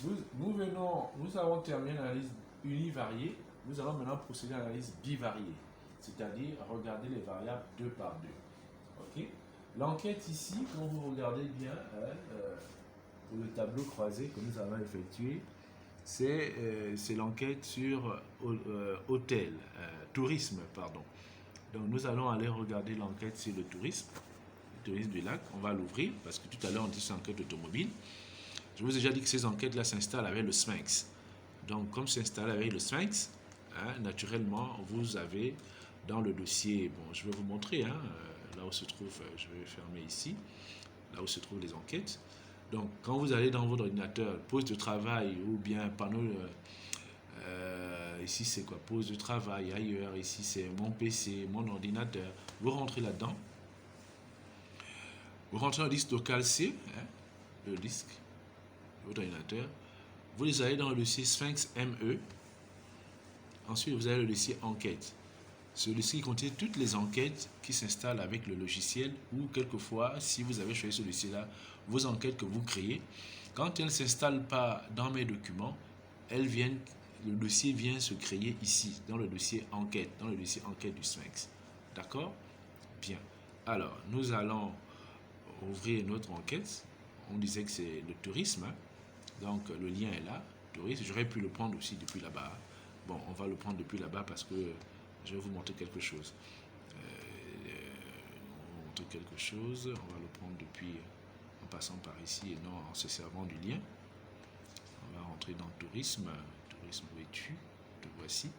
Nous avons terminé l'analyse univariée. Nous allons maintenant procéder à l'analyse bivariée, c'est-à-dire regarder les variables deux par deux. Ok. L'enquête ici, quand vous regardez bien, pour le tableau croisé que nous allons effectuer, c'est l'enquête sur hôtel, tourisme, pardon. Donc nous allons aller regarder l'enquête sur le tourisme du lac. On va l'ouvrir parce que tout à l'heure on dit c'est enquête automobile. Je vous ai déjà dit que ces enquêtes-là s'installent avec le Sphinx. Donc comme s'installe avec le Sphinx, hein, naturellement vous avez dans le dossier, bon je vais vous montrer, hein, là où se trouve, je vais fermer ici, là où se trouvent les enquêtes. Donc quand vous allez dans votre ordinateur, pose de travail ou bien panneau, ici c'est quoi, pose de travail, ailleurs, ici c'est mon PC, mon ordinateur, vous rentrez là-dedans, vous rentrez dans le disque local C, hein, le disque de votre ordinateur, vous allez dans le dossier Sphinx ME, ensuite vous avez le dossier enquête. Ce dossier contient toutes les enquêtes qui s'installent avec le logiciel ou quelquefois, si vous avez choisi ce dossier-là, vos enquêtes que vous créez, quand elles ne s'installent pas dans mes documents, le dossier vient se créer ici, dans le dossier enquête du Sphinx. D'accord? Bien. Alors, nous allons ouvrir notre enquête. On disait que c'est le tourisme, hein. Donc, le lien est là. Tourisme, j'aurais pu le prendre aussi depuis là-bas. Bon, on va le prendre depuis là-bas parce que je vais vous montrer quelque chose. On va le prendre depuis en passant par ici et non en se servant du lien. On va rentrer dans tourisme. Tourisme, où es-tu? Te voici.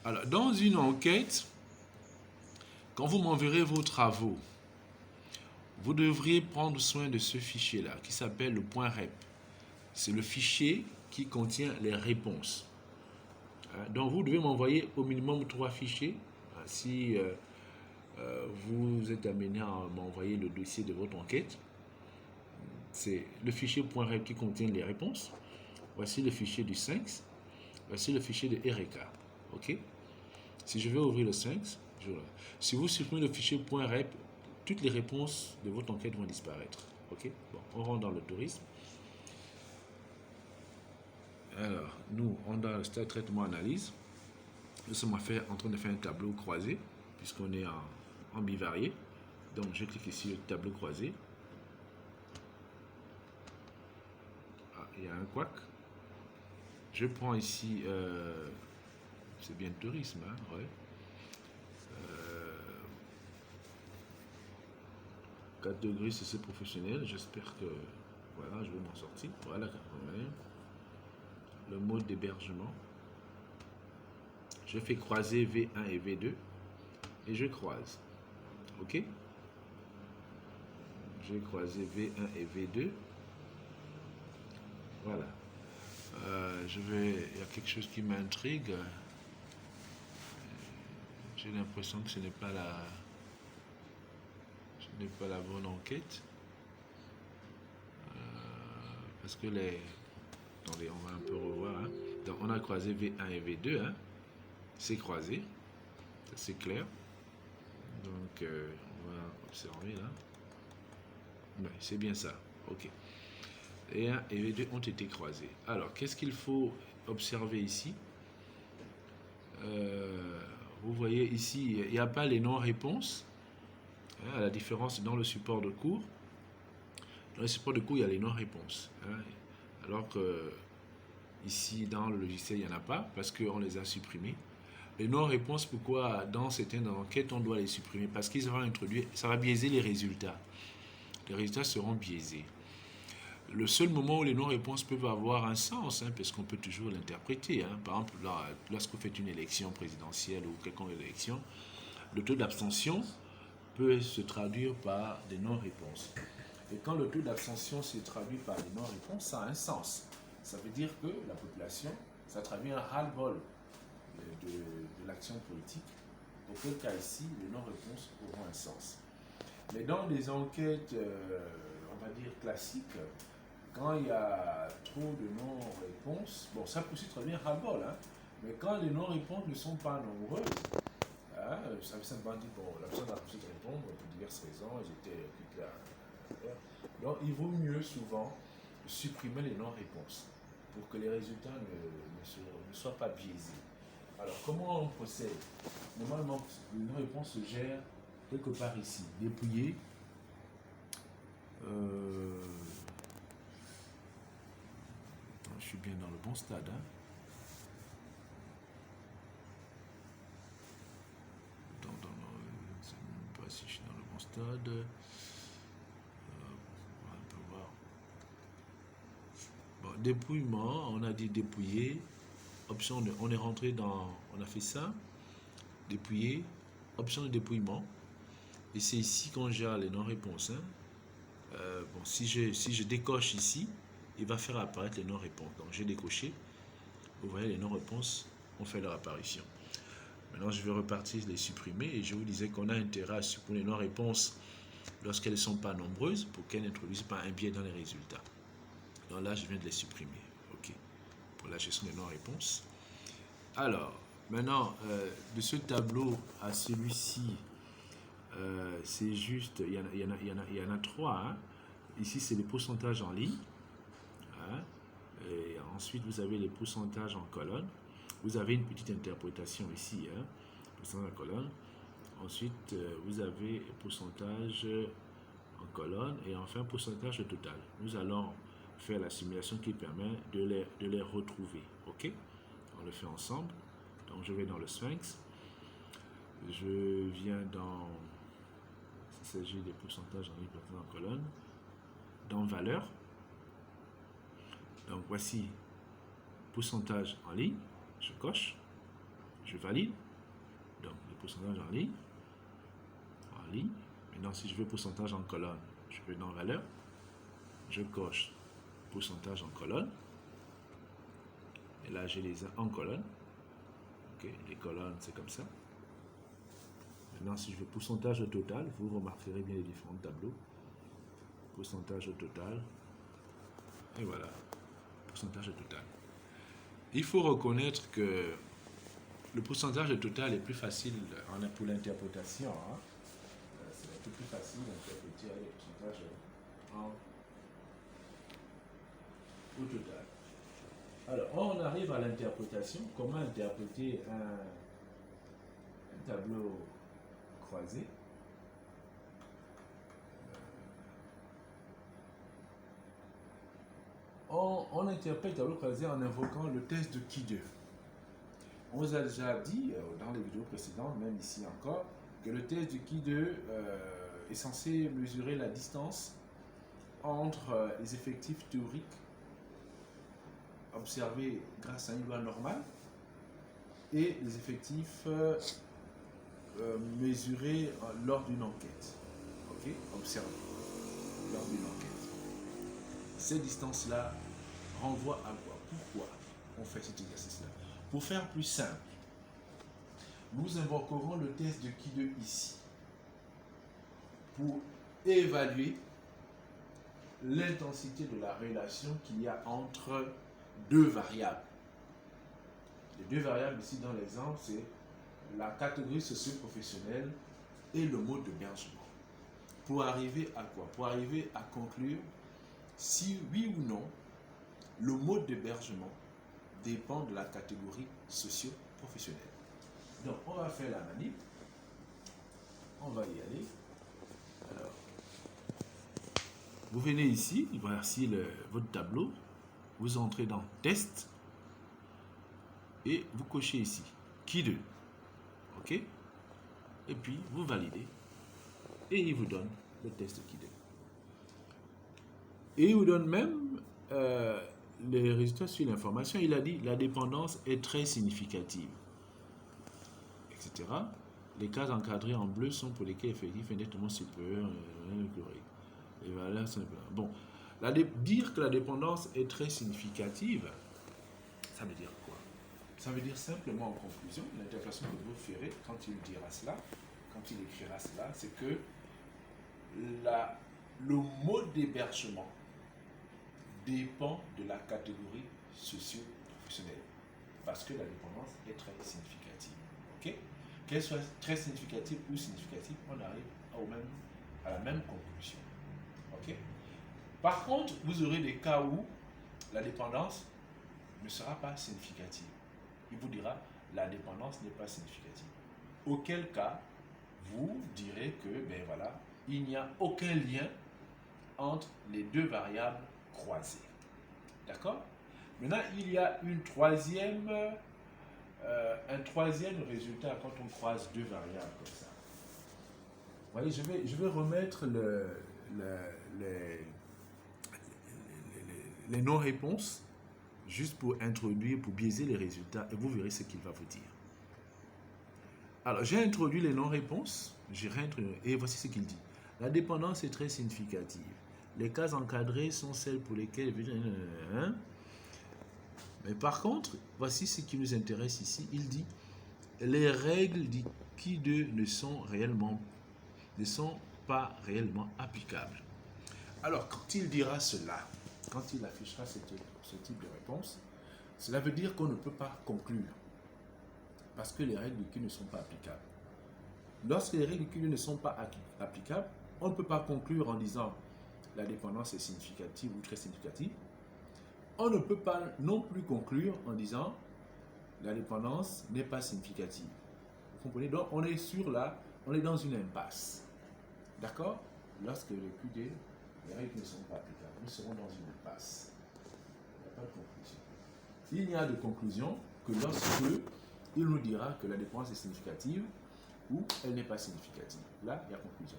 Alors, dans une enquête, quand vous m'enverrez vos travaux, vous devriez prendre soin de ce fichier-là qui s'appelle le point .rep. C'est le fichier qui contient les réponses. Donc, vous devez m'envoyer au minimum 3 fichiers. Si vous êtes amené à m'envoyer le dossier de votre enquête, c'est le fichier .rep qui contient les réponses. Voici le fichier du Sphinx. Voici le fichier de Ereka. OK? Si je vais ouvrir le Sphinx, si vous supprimez le fichier .rep, toutes les réponses de votre enquête vont disparaître. OK? Bon, on rentre dans le tourisme. Alors, nous, on est dans le stade traitement analyse. Nous sommes en train de faire un tableau croisé, puisqu'on est en bivarié. Donc, je clique ici sur le tableau croisé. Ah, il y a un couac. Je prends ici, c'est bien le tourisme, hein, ouais. 4 degrés, c'est professionnel. J'espère que, voilà, je vais m'en sortir. Voilà, ouais. Le mode d'hébergement. Je fais croiser V1 et V2 et je croise. OK? Je vais croiser V1 et V2. Voilà. Il y a quelque chose qui m'intrigue. J'ai l'impression que ce n'est pas la bonne enquête. Parce que attendez, on va un peu revoir. Hein. Donc, on a croisé V1 et V2. Hein. C'est croisé. C'est clair. Donc, on va observer là. Oui, c'est bien ça. OK. Et 1 et V2 ont été croisés. Alors, qu'est-ce qu'il faut observer ici? Vous voyez ici, il n'y a pas les non-réponses. Hein, à la différence dans le support de cours. Dans le support de cours, il y a les non-réponses. Hein, alors que ici, dans le logiciel, il n'y en a pas parce qu'on les a supprimés. Les non-réponses, pourquoi dans certaines enquêtes, on doit les supprimer? Parce qu'ils vont introduire, ça va biaiser les résultats. Les résultats seront biaisés. Le seul moment où les non-réponses peuvent avoir un sens, hein, parce qu'on peut toujours l'interpréter. Hein. Par exemple, lorsque vous faites une élection présidentielle ou quelconque élection, le taux d'abstention peut se traduire par des non-réponses. Et quand le taux d'abstention se traduit par des non-réponses, ça a un sens. Ça veut dire que la population, ça traduit un ras-le-bol de l'action politique. Auquel cas ici, les non-réponses auront un sens. Mais dans les enquêtes, on va dire classiques, quand il y a trop de non-réponses, bon, ça peut aussi traduire ras-le-bol, hein, mais quand les non-réponses ne sont pas nombreuses, hein, ça veut simplement dire, bon, la personne a refusé de répondre pour diverses raisons, ils étaient occupés à faire. Donc, il vaut mieux souvent supprimer les non-réponses. pour que les résultats ne soient pas biaisés. Alors, comment on procède? Normalement, une réponse se gère quelque part ici. Dépouiller. Je suis bien dans le bon stade. Hein? Je ne sais pas si je suis dans le bon stade. On peut voir. Bon, dépouillement, on a dit dépouiller. Option de, on est rentré dans, on a fait ça. Dépouiller. Option de dépouillement. Et c'est ici qu'on gère les non-réponses. Hein? Bon, si je décoche ici, il va faire apparaître les non-réponses. Donc j'ai décoché. Vous voyez, les non-réponses ont fait leur apparition. Maintenant, je vais repartir les supprimer. Et je vous disais qu'on a intérêt à supprimer les non-réponses lorsqu'elles ne sont pas nombreuses pour qu'elles n'introduisent pas un biais dans les résultats. Donc là, je viens de les supprimer. OK. Pour la gestion des non-réponses. Alors, maintenant, de ce tableau à celui-ci, c'est juste, il y en a 3. Hein. Ici, c'est les pourcentages en ligne. Hein. Et ensuite, vous avez les pourcentages en colonne. Vous avez une petite interprétation ici, hein, pourcentage en colonne. Ensuite, vous avez pourcentage en colonne et enfin pourcentage total. Nous allons faire la simulation qui permet de les retrouver. OK? On le fait ensemble. Donc, je vais dans le Sphinx. Je viens dans... Il s'agit des pourcentages en ligne, en colonne. Dans valeur. Donc, voici pourcentage en ligne. Je coche. Je valide. Donc, le pourcentage en ligne. En ligne. Maintenant, si je veux pourcentage en colonne, je vais dans valeur. Je coche pourcentage en colonne. Et là, j'ai les en colonne. OK, les colonnes, c'est comme ça. Maintenant, si je veux pourcentage au total, vous remarquerez bien les différents tableaux. Pourcentage au total. Et voilà, pourcentage au total. Il faut reconnaître que le pourcentage au total est plus facile pour l'interprétation. Hein. C'est un peu plus facile d'interpréter le pourcentage au total. Alors, on arrive à l'interprétation. Comment interpréter un tableau croisé? On interprète le tableau croisé en invoquant le test de Qui2. On vous a déjà dit dans les vidéos précédentes, même ici encore, que le test de Qui2 est censé mesurer la distance entre les effectifs théoriques observés grâce à une loi normale et les effectifs mesurés lors d'une enquête. OK? Observés lors d'une enquête. Ces distances-là renvoient à quoi? Pourquoi on fait cet exercice-là? Pour faire plus simple, nous invoquerons le test de Qui2 ici pour évaluer l'intensité de la relation qu'il y a entre deux variables. Les deux variables ici dans l'exemple, c'est la catégorie socio-professionnelle et le mode d'hébergement. Pour arriver à quoi? Pour arriver à conclure si oui ou non le mode d'hébergement dépend de la catégorie socio-professionnelle. Donc, on va faire la manip. On va y aller. Alors, vous venez ici, voici votre tableau. Vous entrez dans Test et vous cochez ici Qui2. OK? Et puis, vous validez. Et il vous donne le test Qui2. Et il vous donne même les résultats sur l'information. Il a dit la dépendance est très significative, etc. Les cas encadrés en bleu sont pour les cas effectifs nettement supérieurs. Les valeurs sont... Bon, dire que la dépendance est très significative, ça veut dire quoi? Ça veut dire simplement en conclusion, l'interprétation que vous ferez quand il dira cela, quand il écrira cela, c'est que le mode d'hébergement dépend de la catégorie socio-professionnelle parce que la dépendance est très significative. OK? Qu'elle soit très significative ou significative, on arrive à la même conclusion. OK? Par contre, vous aurez des cas où la dépendance ne sera pas significative. Il vous dira la dépendance n'est pas significative. Auquel cas, vous direz que, ben voilà, il n'y a aucun lien entre les deux variables croisées. D'accord? Maintenant, il y a un troisième résultat quand on croise deux variables comme ça. Vous voyez, je vais remettre les non-réponses juste pour introduire, pour biaiser les résultats et vous verrez ce qu'il va vous dire. Alors, j'ai introduit les non-réponses, et voici ce qu'il dit. La dépendance est très significative. Les cases encadrées sont celles pour lesquelles... Mais par contre, voici ce qui nous intéresse ici. Il dit, les règles qui ne sont pas réellement applicables. Alors, quand il dira cela, quand il affichera ce type de réponse, cela veut dire qu'on ne peut pas conclure. Parce que les règles Q ne sont pas applicables. Lorsque les règles Q ne sont pas applicables, on ne peut pas conclure en disant la dépendance est significative ou très significative. On ne peut pas non plus conclure en disant la dépendance n'est pas significative. Vous comprenez? Donc on est dans une impasse. D'accord? Lorsque les règles ne sont pas applicables, nous serons dans une impasse. Il n'y a pas de conclusion. Il n'y a de conclusion que lorsque il nous dira que la dépendance est significative ou elle n'est pas significative. Là, il y a conclusion.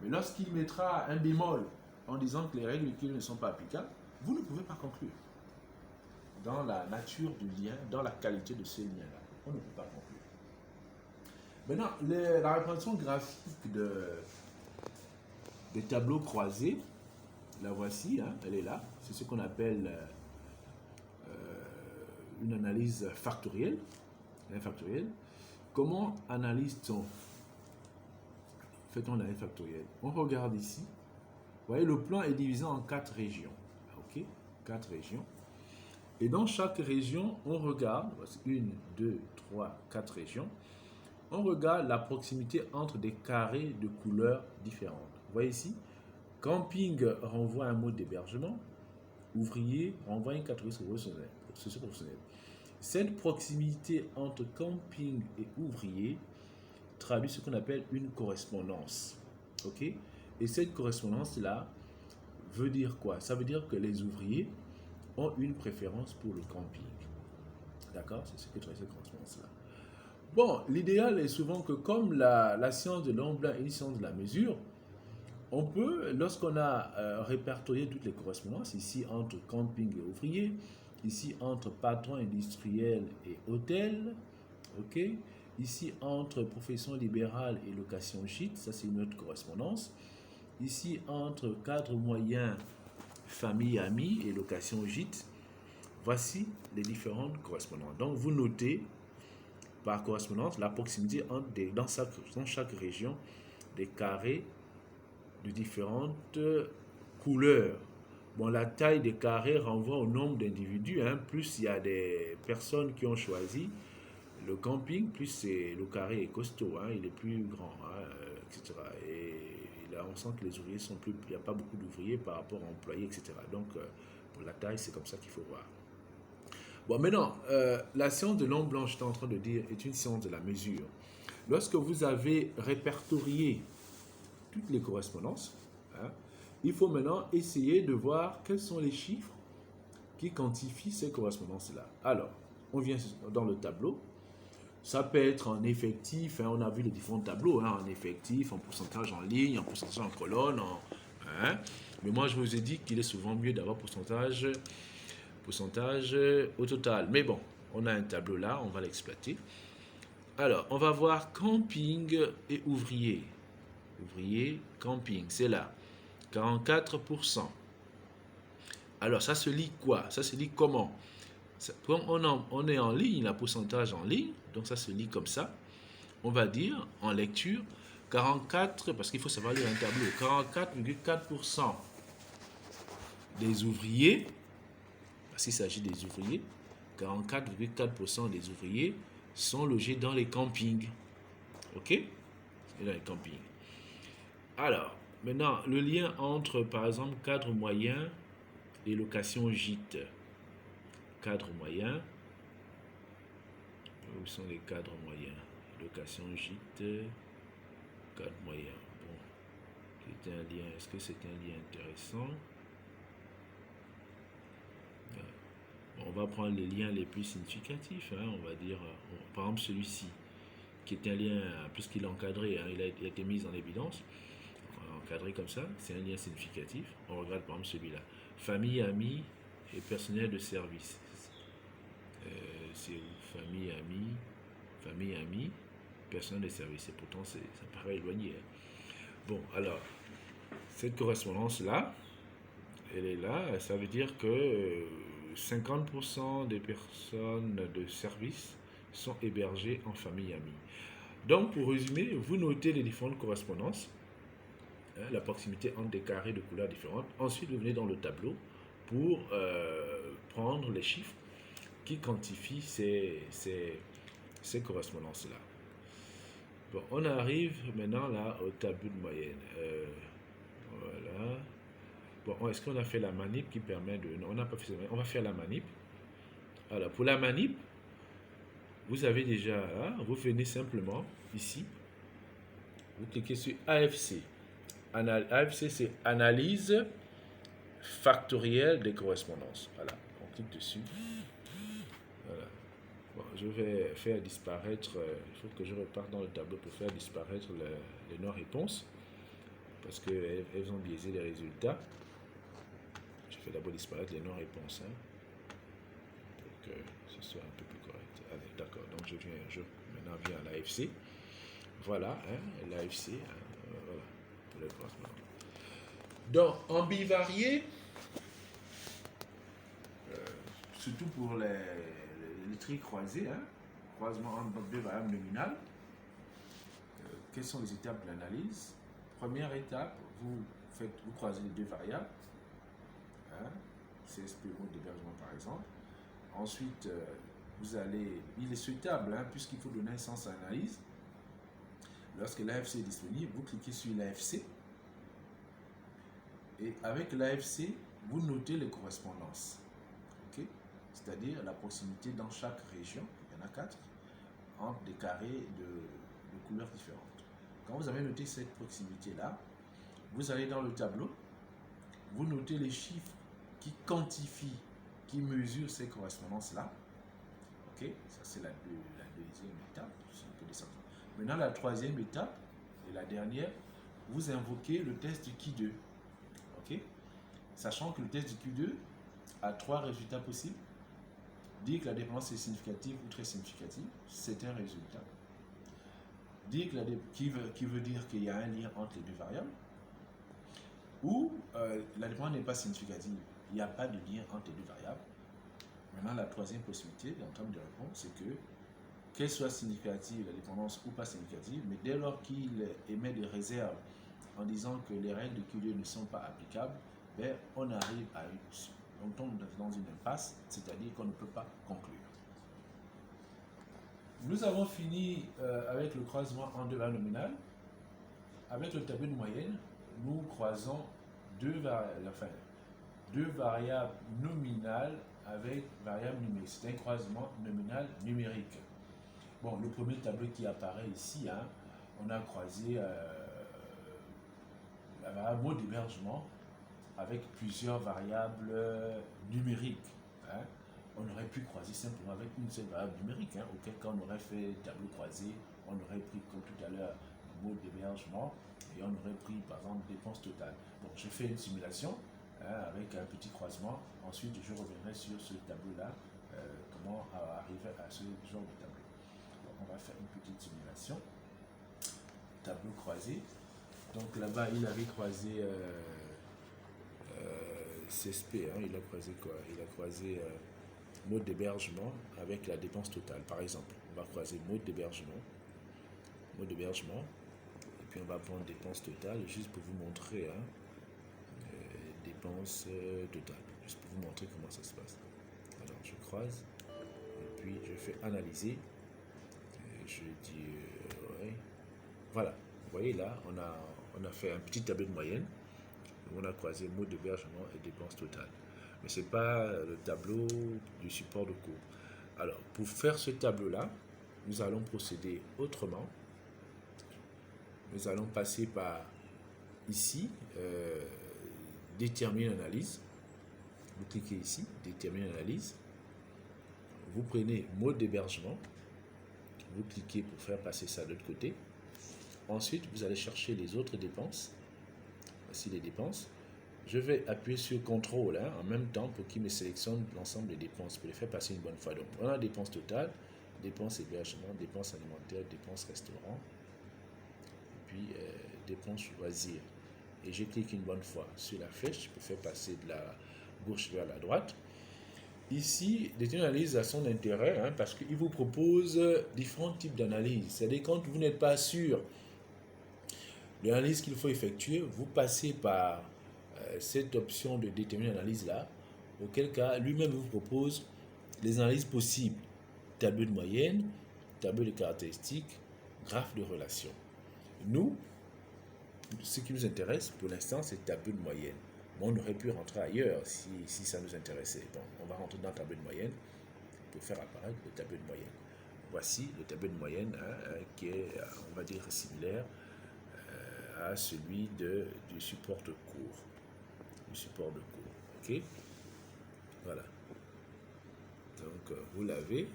Mais lorsqu'il mettra un bémol en disant que les règles ne sont pas applicables, vous ne pouvez pas conclure. Dans la nature du lien, dans la qualité de ce lien-là, on ne peut pas conclure. Maintenant, la représentation graphique des tableaux croisés, la voici, hein, elle est là. C'est ce qu'on appelle une analyse factorielle. Comment analyse-t-on? Fait-on l'analyse factorielle? On regarde ici. Vous voyez, le plan est divisé en 4 régions. Ok, 4 régions. Et dans chaque région, on regarde, voici 1, 2, 3, 4 régions. On regarde la proximité entre des carrés de couleurs différentes. Vous voyez ici, camping renvoie à un mode d'hébergement. Ouvrier renvoie à une catégorie socio-professionnelle. Cette proximité entre camping et ouvrier traduit ce qu'on appelle une correspondance. Ok? Et cette correspondance-là veut dire quoi? Ça veut dire que les ouvriers ont une préférence pour le camping. D'accord? C'est ce que traduit cette correspondance-là. Bon, l'idéal est souvent que comme la science de Lemblin est une science de la mesure, on peut, lorsqu'on a répertorié toutes les correspondances, ici entre camping et ouvrier, ici entre patron industriel et hôtel, ok, ici entre profession libérale et location gîte, ça c'est une autre correspondance, ici entre cadre moyen, famille, amis et location gîte, voici les différentes correspondances. Donc vous notez par correspondance la proximité entre dans chaque région des carrés de différentes couleurs. Bon, la taille des carrés renvoie au nombre d'individus. Hein. Plus il y a des personnes qui ont choisi le camping, plus le carré est costaud, hein, il est plus grand, hein, etc. Et là, on sent que les ouvriers sont plus... Il n'y a pas beaucoup d'ouvriers par rapport à employés, etc. Donc, pour la taille, c'est comme ça qu'il faut voir. Bon, maintenant, la science de Lemblin, j'étais en train de dire, est une science de la mesure. Lorsque vous avez répertorié toutes les correspondances, hein, il faut maintenant essayer de voir quels sont les chiffres qui quantifient ces correspondances-là. Alors, on vient dans le tableau. Ça peut être en effectif, hein, on a vu les différents tableaux, hein, en effectif, en pourcentage en ligne, en pourcentage en colonne. Hein. Mais moi, je vous ai dit qu'il est souvent mieux d'avoir pourcentage au total. Mais bon, on a un tableau là, on va l'exploiter. Alors, on va voir camping et ouvrier. Ouvrier, camping, c'est là. 44%. Alors, ça se lit quoi? Ça se lit comment? Comme on est en ligne, la pourcentage en ligne, donc ça se lit comme ça. On va dire, en lecture, 44, parce qu'il faut savoir lire un tableau, 44,4% des ouvriers, parce qu'il s'agit des ouvriers, 44,4% des ouvriers sont logés dans les campings. OK? Dans les campings. Alors, maintenant, le lien entre, par exemple, cadre moyen et location gîte. cadre moyen. Où sont les cadres moyens? Location gîte, cadre moyen. Bon, c'est un lien. Est-ce que c'est un lien intéressant? Bon, on va prendre les liens les plus significatifs. Hein, on va dire, par exemple, celui-ci, qui est un lien, puisqu'il est encadré, hein, il a été mis en évidence, encadré comme ça, c'est un lien significatif. On regarde par exemple celui-là. Famille, amis et personnel de service. C'est où? Famille, amis, personnel de service. Et pourtant, ça paraît éloigné. Hein. Bon, alors, cette correspondance-là, elle est là. Ça veut dire que 50% des personnes de service sont hébergées en famille, amis. Donc, pour résumer, vous notez les différentes correspondances, hein, la proximité entre des carrés de couleurs différentes. Ensuite, vous venez dans le tableau pour prendre les chiffres qui quantifient ces correspondances-là. Bon, on arrive maintenant là au tableau de moyenne. Voilà. Bon, est-ce qu'on a fait la manip qui permet de... Non, on n'a pas fait ça. On va faire la manip. Alors, pour la manip, vous avez déjà là, vous venez simplement ici, vous cliquez sur AFC. AFC, c'est analyse factorielle des correspondances. Voilà, on clique dessus. Voilà. Bon, je vais faire disparaître, il faut que je reparte dans le tableau pour faire disparaître les non-réponses, parce qu'elles ont biaisé les résultats. Je fais d'abord disparaître les non-réponses, hein, pour que ce soit un peu plus correct. Allez, d'accord, donc je maintenant viens à l'AFC. Voilà, hein, l'AFC, hein, voilà, pour le classement. Donc, en bivarié, surtout pour les tri croisés, hein, croisement entre deux variables nominales, quelles sont les étapes de l'analyse? Première étape, vous croisez les deux variables, hein, CSP mode d'hébergement par exemple. Ensuite, il est souhaitable, hein, puisqu'il faut donner un sens à l'analyse. Lorsque l'AFC est disponible, vous cliquez sur l'AFC. Et avec l'AFC, vous notez les correspondances. Okay? C'est-à-dire la proximité dans chaque région, il y en a 4, entre des carrés de couleurs différentes. Quand vous avez noté cette proximité-là, vous allez dans le tableau, vous notez les chiffres qui quantifient, qui mesurent ces correspondances-là. Ok, ça c'est la deuxième étape. Maintenant, la troisième étape, et la dernière, vous invoquez le test de Q2. Ok, sachant que le test de Q2 a 3 résultats possibles. Dire que la dépendance est significative ou très significative, c'est un résultat. Dire que qui veut dire qu'il y a un lien entre les deux variables, ou la dépendance n'est pas significative, il n'y a pas de lien entre les deux variables. Maintenant, la troisième possibilité en termes de réponse, c'est que qu'elle soit significative, la dépendance, ou pas significative, mais dès lors qu'il émet des réserves en disant que les règles de Q2 ne sont pas applicables, ben, on arrive à on tombe dans une impasse, c'est-à-dire qu'on ne peut pas conclure. Nous avons fini avec le croisement en deux variables nominales. Avec le tableau de moyenne, nous croisons deux variables nominales avec variable numérique. C'est un croisement nominal numérique. Bon, le premier tableau qui apparaît ici, hein, on a croisé la variable mot d'hébergement avec plusieurs variables numériques. Hein. On aurait pu croiser simplement avec une seule variable numérique, hein, auquel cas on aurait fait tableau croisé, on aurait pris comme tout à l'heure mot d'hébergement et on aurait pris par exemple dépense totale. Bon, je fais une simulation, hein, avec un petit croisement, ensuite je reviendrai sur ce tableau-là, comment arriver à ce genre de tableau. Donc on va faire une petite simulation, tableau croisé. Donc là-bas il avait croisé CSP, hein, il a croisé quoi? Il a croisé mode d'hébergement avec la dépense totale. Par exemple, on va croiser mode d'hébergement, et puis on va prendre dépense totale, juste pour vous montrer, hein, dépense totale, juste pour vous montrer comment ça se passe. Alors je croise, et puis je fais analyser, et je dis, ouais. Voilà, vous voyez là, on a fait un petit tableau de moyenne. On a croisé mode d'hébergement et dépenses totales. mais ce n'est pas le tableau du support de cours. Alors, pour faire ce tableau-là, nous allons procéder autrement. Nous allons passer par ici, déterminer l'analyse. Vous cliquez ici, déterminer l'analyse. Vous prenez mode d'hébergement. Vous cliquez pour faire passer ça de l'autre côté. Ensuite, vous allez chercher les autres dépenses. Voici les dépenses. Je vais appuyer sur CTRL en même temps pour qu'il me sélectionne l'ensemble des dépenses pour les faire passer une bonne fois. Donc, on a dépenses totales, dépenses hébergement, dépenses alimentaires, dépenses restaurant, et puis dépenses loisirs. Et je clique une bonne fois sur la flèche pour faire passer de la gauche vers la droite. Ici, déterminer l'analyse a son intérêt parce qu'il vous propose différents types d'analyse. C'est-à-dire quand vous n'êtes pas sûr de l'analyse qu'il faut effectuer, vous passez par cette option de déterminer l'analyse là, auquel cas lui-même vous propose les analyses possibles. Tableau de moyenne, tableau de caractéristiques, graphe de relation. Nous, ce qui nous intéresse pour l'instant, c'est le tableau de moyenne. On aurait pu rentrer ailleurs si ça nous intéressait. Bon, on va rentrer dans le tableau de moyenne pour faire apparaître le tableau de moyenne. Voici le tableau de moyenne qui est, on va dire, similaire à celui du support de cours. Du support de cours. OK? Voilà. Donc, vous l'avez.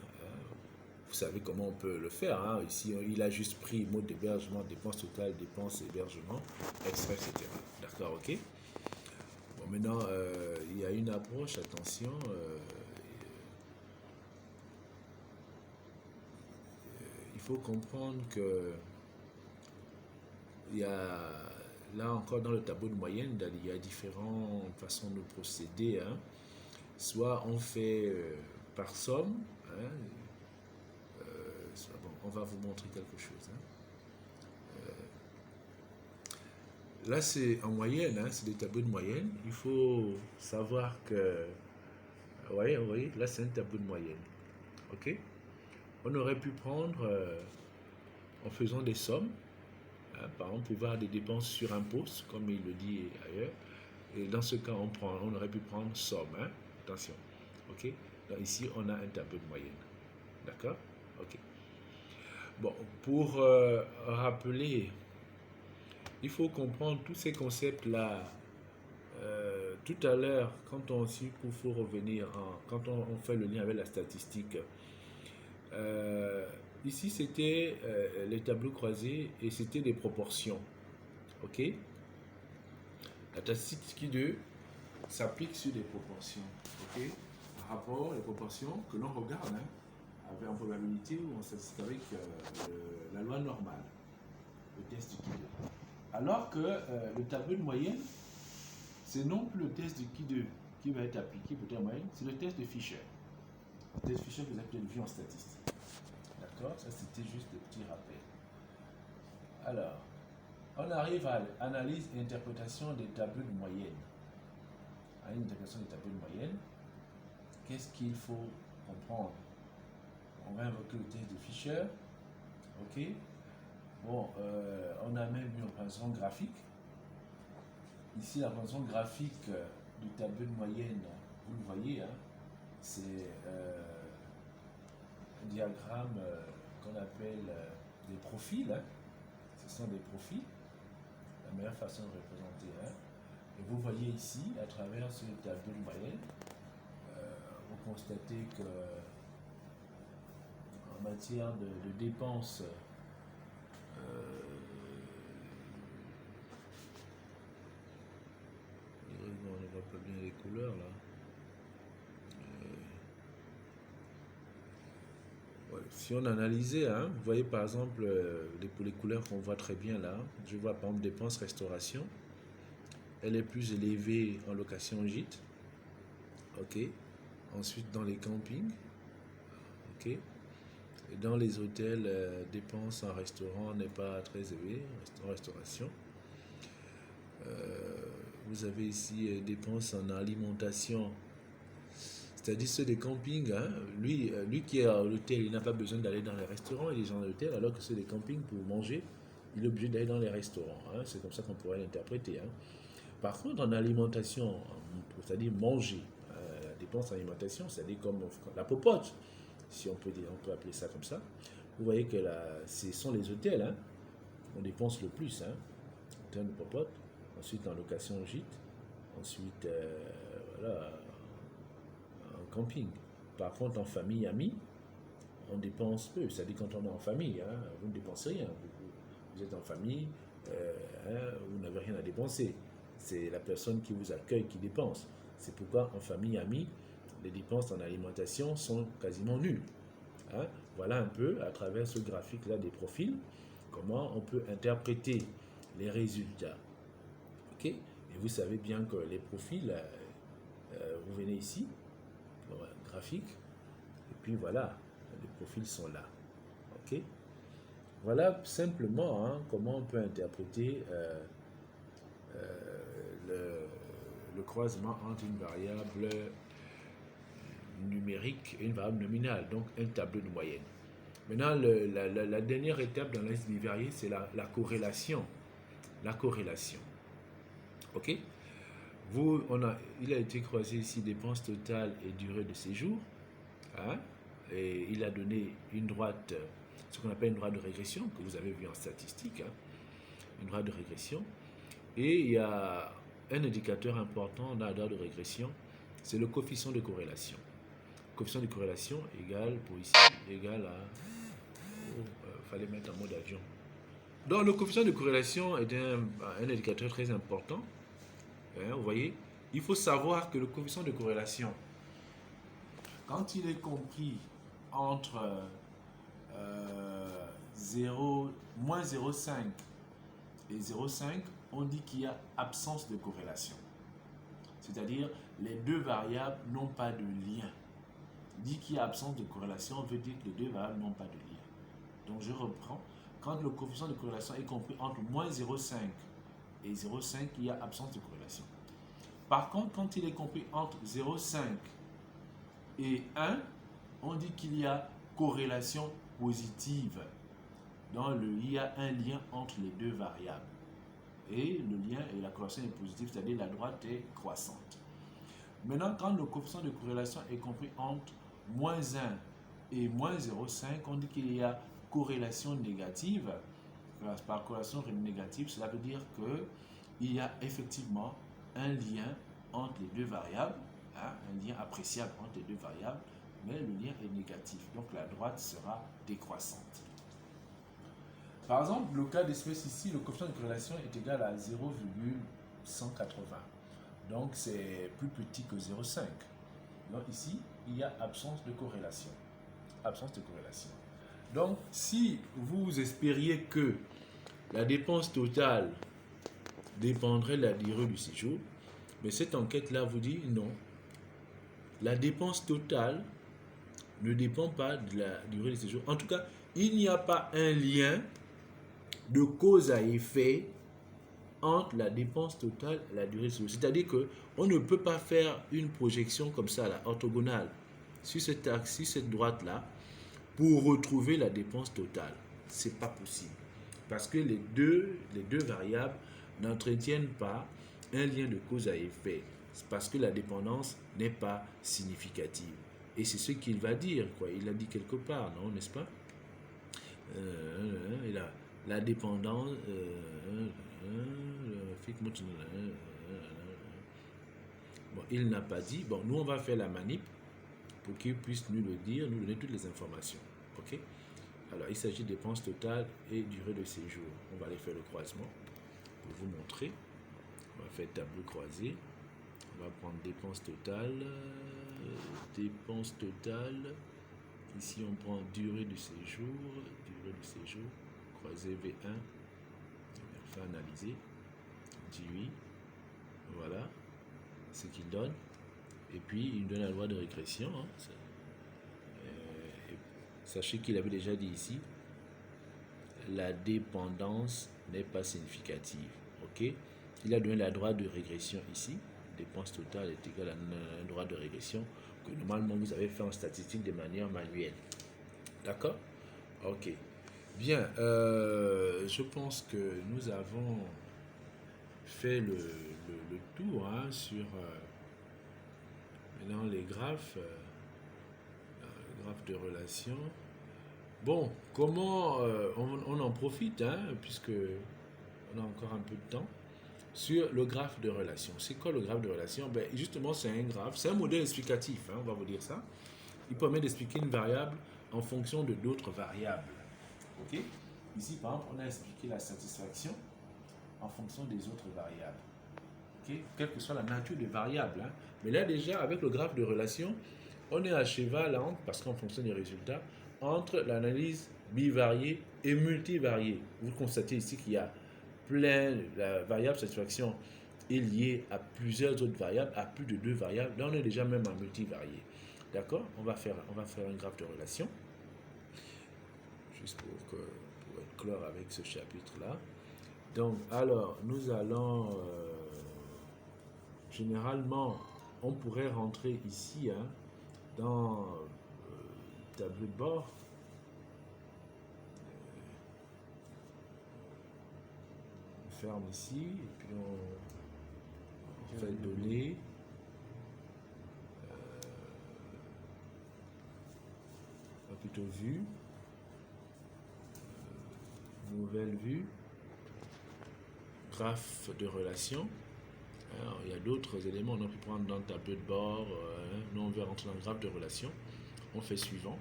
Vous savez comment on peut le faire. Ici, il a juste pris mode d'hébergement, dépenses totales, dépenses hébergement, extrait, etc. D'accord, OK? Bon, maintenant, il y a une approche, attention. Il faut comprendre que il y a, là encore dans le tableau de moyenne, il y a différentes façons de procéder. Soit on fait par somme, bon, on va vous montrer quelque chose. Là, c'est en moyenne, c'est des tableaux de moyenne. Il faut savoir que, vous voyez, là, c'est un tableau de moyenne. OK? On aurait pu prendre, en faisant des sommes, par exemple, pour voir des dépenses sur un poste, comme il le dit ailleurs. Et dans ce cas, on aurait pu prendre somme. Attention. OK? Donc, ici, on a un tableau de moyenne. D'accord? OK. Bon, pour rappeler, il faut comprendre tous ces concepts-là. Tout à l'heure, quand on faut revenir, quand on fait le lien avec la statistique, ici c'était les tableaux croisés et c'était des proportions. OK? La statistique 2 s'applique sur des proportions. OK? Par rapport aux proportions que l'on regarde avec en probabilité ou en statistique avec la loi normale, le test du Q2. Alors que le tableau de moyenne, c'est non plus le test du Q2 qui va être appliqué pour la moyenne, c'est le test de Fisher. Le test Fisher que vous avez peut-être vu en statistique. D'accord? Ça, c'était juste le petit rappel. Alors, on arrive à l'analyse et interprétation des tableaux de moyenne. À une interprétation des tableaux de moyenne, qu'est-ce qu'il faut comprendre? On va invoquer le test de Fisher. OK? Bon, on a même une représentation graphique. Ici, la représentation graphique du tableau de moyenne, vous le voyez, c'est un diagramme qu'on appelle des profils. Ce sont des profils, la meilleure façon de représenter. Et vous voyez ici, à travers ce tableau de moyenne, vous constatez que en matière de dépenses, on ne voit pas bien les couleurs là. Ouais, si on analysait, vous voyez par exemple les couleurs qu'on voit très bien là, je vois par exemple dépenses restauration, elle est plus élevée en location gîte, OK. Ensuite dans les campings, OK. Et dans les hôtels, dépenses en restaurant n'est pas très élevée, en restauration. Vous avez ici dépenses en alimentation, c'est-à-dire ceux des campings. Lui qui est à l'hôtel, il n'a pas besoin d'aller dans les restaurants, il est dans l'hôtel, alors que ceux des campings, pour manger, il est obligé d'aller dans les restaurants. C'est comme ça qu'on pourrait l'interpréter. Par contre, en alimentation, c'est-à-dire manger, dépenses en alimentation, c'est-à-dire comme la popote, si on peut appeler ça comme ça. Vous voyez que ce sont les hôtels, hein. On dépense le plus, hein. Hôtel de popote, ensuite en location au gîte, ensuite voilà, en camping. Par contre, en famille, amis, on dépense peu. C'est-à-dire quand on est en famille, hein, vous ne dépensez rien. Vous êtes en famille, vous n'avez rien à dépenser. C'est la personne qui vous accueille qui dépense. C'est pourquoi en famille, amis, les dépenses en alimentation sont quasiment nulles. Hein. Voilà un peu, à travers ce graphique-là des profils, comment on peut interpréter les résultats. Ok. Et vous savez bien que les profils, vous venez ici, graphique, et puis voilà, les profils sont là. Ok. Voilà simplement comment on peut interpréter le croisement entre une variable numérique et une variable nominale, donc un tableau de moyenne. Maintenant, la dernière étape dans l'analyse bivariée, c'est la corrélation. La corrélation. OK? Il a été croisé ici dépenses totales et durée de séjour. Hein? Et il a donné une droite, ce qu'on appelle une droite de régression, que vous avez vu en statistique. Hein? Une droite de régression. Et il y a un indicateur important dans la droite de régression, c'est le coefficient de corrélation. Le coefficient de corrélation égal à... fallait mettre en mode avion. Donc le coefficient de corrélation est un indicateur très important. Hein, vous voyez, il faut savoir que le coefficient de corrélation, quand il est compris entre moins 0,5 et 0,5, on dit qu'il y a absence de corrélation. C'est-à-dire, les deux variables n'ont pas de lien. Dit qu'il y a absence de corrélation, veut dire que les deux variables n'ont pas de lien. Donc, je reprends. Quand le coefficient de corrélation est compris entre moins 0,5 et 0,5, il y a absence de corrélation. Par contre, quand il est compris entre 0,5 et 1, on dit qu'il y a corrélation positive. Donc, il y a un lien entre les deux variables. Et le lien et la corrélation est positive, c'est-à-dire la droite est croissante. Maintenant, quand le coefficient de corrélation est compris entre moins 1 et moins 0,5, on dit qu'il y a corrélation négative. Par corrélation négative, cela veut dire qu'il y a effectivement un lien entre les deux variables, hein, un lien appréciable entre les deux variables, mais le lien est négatif, donc la droite sera décroissante. Par exemple, le cas d'espèce ici, le coefficient de corrélation est égal à 0,180. Donc, c'est plus petit que 0,5. Donc, ici, il y a absence de corrélation. Absence de corrélation. Donc, si vous espériez que la dépense totale dépendrait de la durée du séjour, mais cette enquête-là vous dit non. La dépense totale ne dépend pas de la durée du séjour. En tout cas, il n'y a pas un lien de cause à effet entre la dépense totale et la durée de séjour. C'est-à-dire qu'on ne peut pas faire une projection comme ça, la orthogonale, sur cet axe, sur cette droite-là, pour retrouver la dépense totale. Ce n'est pas possible. Parce que les deux variables n'entretiennent pas un lien de cause à effet. C'est parce que la dépendance n'est pas significative. Et c'est ce qu'il va dire, quoi. Il l'a dit quelque part, non, n'est-ce pas? La dépendance... bon, il n'a pas dit. Bon, nous, on va faire la manip pour qu'il puisse nous le dire, nous donner toutes les informations. OK? Alors, il s'agit de dépenses totales et durée de séjour. On va aller faire le croisement pour vous montrer. On va faire tableau croisé. On va prendre dépenses totales. Dépenses totales. Ici, on prend durée du séjour. Durée du séjour. Croisé V1. On va analyser. 18. Voilà. Ce qu'il donne. Et puis, il donne la loi de régression. Hein. Sachez qu'il avait déjà dit ici, la dépendance n'est pas significative. Ok? Il a donné la droite de régression ici. Dépense totale est égale à une droite de régression que normalement vous avez fait en statistique de manière manuelle. D'accord? Ok. Bien. Je pense que nous avons fait le tour sur dans les graphes, graphes de relation. Bon, comment on en profite, hein, puisque on a encore un peu de temps, sur le graphe de relation. C'est quoi le graphe de relation? Ben, justement, c'est un graphe, c'est un modèle explicatif, hein, on va vous dire ça. Il permet d'expliquer une variable en fonction de d'autres variables. Ok? Ici, par exemple, on a expliqué la satisfaction en fonction des autres variables. Okay? Quelle que soit la nature des variables. Hein. Mais là, déjà, avec le graphe de relation, on est à cheval, parce qu'en fonction des résultats, entre l'analyse bivariée et multivariée. Vous constatez ici qu'il y a plein, la variable satisfaction est liée à plusieurs autres variables, à plus de 2 variables. Là, on est déjà même en multivarié. D'accord? On va faire un graphe de relation. Juste pour être clair avec ce chapitre-là. Donc, alors, nous allons... généralement, on pourrait rentrer ici, hein, dans le tableau de bord. On ferme ici, et puis on fait données. Plutôt vue. Nouvelle vue. Graphe de relation. Alors, il y a d'autres éléments, on peut prendre dans le tableau de bord. Nous, on veut rentrer dans le graphe de relation. On fait suivant.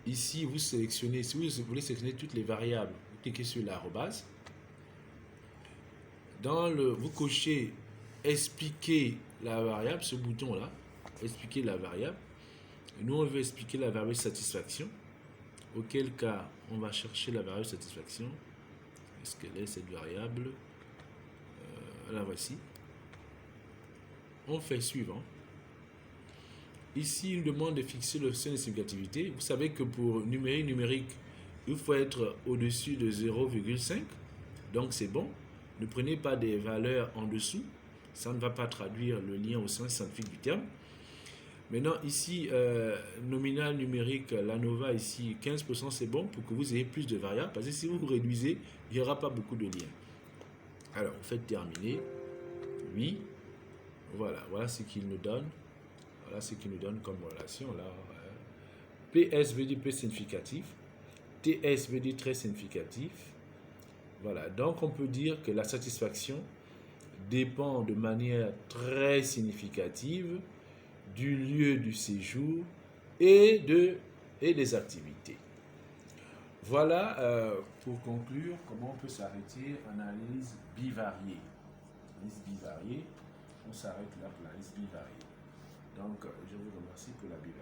Ici, vous sélectionnez, si vous voulez sélectionner toutes les variables, vous cliquez sur l'arrobase. Vous cochez expliquer la variable, ce bouton-là, expliquer la variable. Et nous, on veut expliquer la variable satisfaction. Auquel cas, on va chercher la variable satisfaction. Est-ce qu'elle est cette variable? La voici. On fait suivant. Ici, il nous demande de fixer le seuil de significativité. Vous savez que pour numérique, il faut être au-dessus de 0,5. Donc, c'est bon. Ne prenez pas des valeurs en dessous. Ça ne va pas traduire le lien au sens scientifique du terme. Maintenant, ici, nominal numérique, l'ANOVA, ici, 15%, c'est bon pour que vous ayez plus de variables. Parce que si vous réduisez, il n'y aura pas beaucoup de liens. Alors, vous faites terminer. Oui. Voilà ce qu'il nous donne. Voilà ce qu'il nous donne comme relation. Là. PS veut dire peu significatif. TS veut dire très significatif. Voilà. Donc, on peut dire que la satisfaction dépend de manière très significative du lieu du séjour et des activités. Voilà, pour conclure, comment on peut s'arrêter en analyse bivariée. Analyse bivariée, on s'arrête là pour l'analyse bivariée. Donc, je vous remercie pour la bienvenue.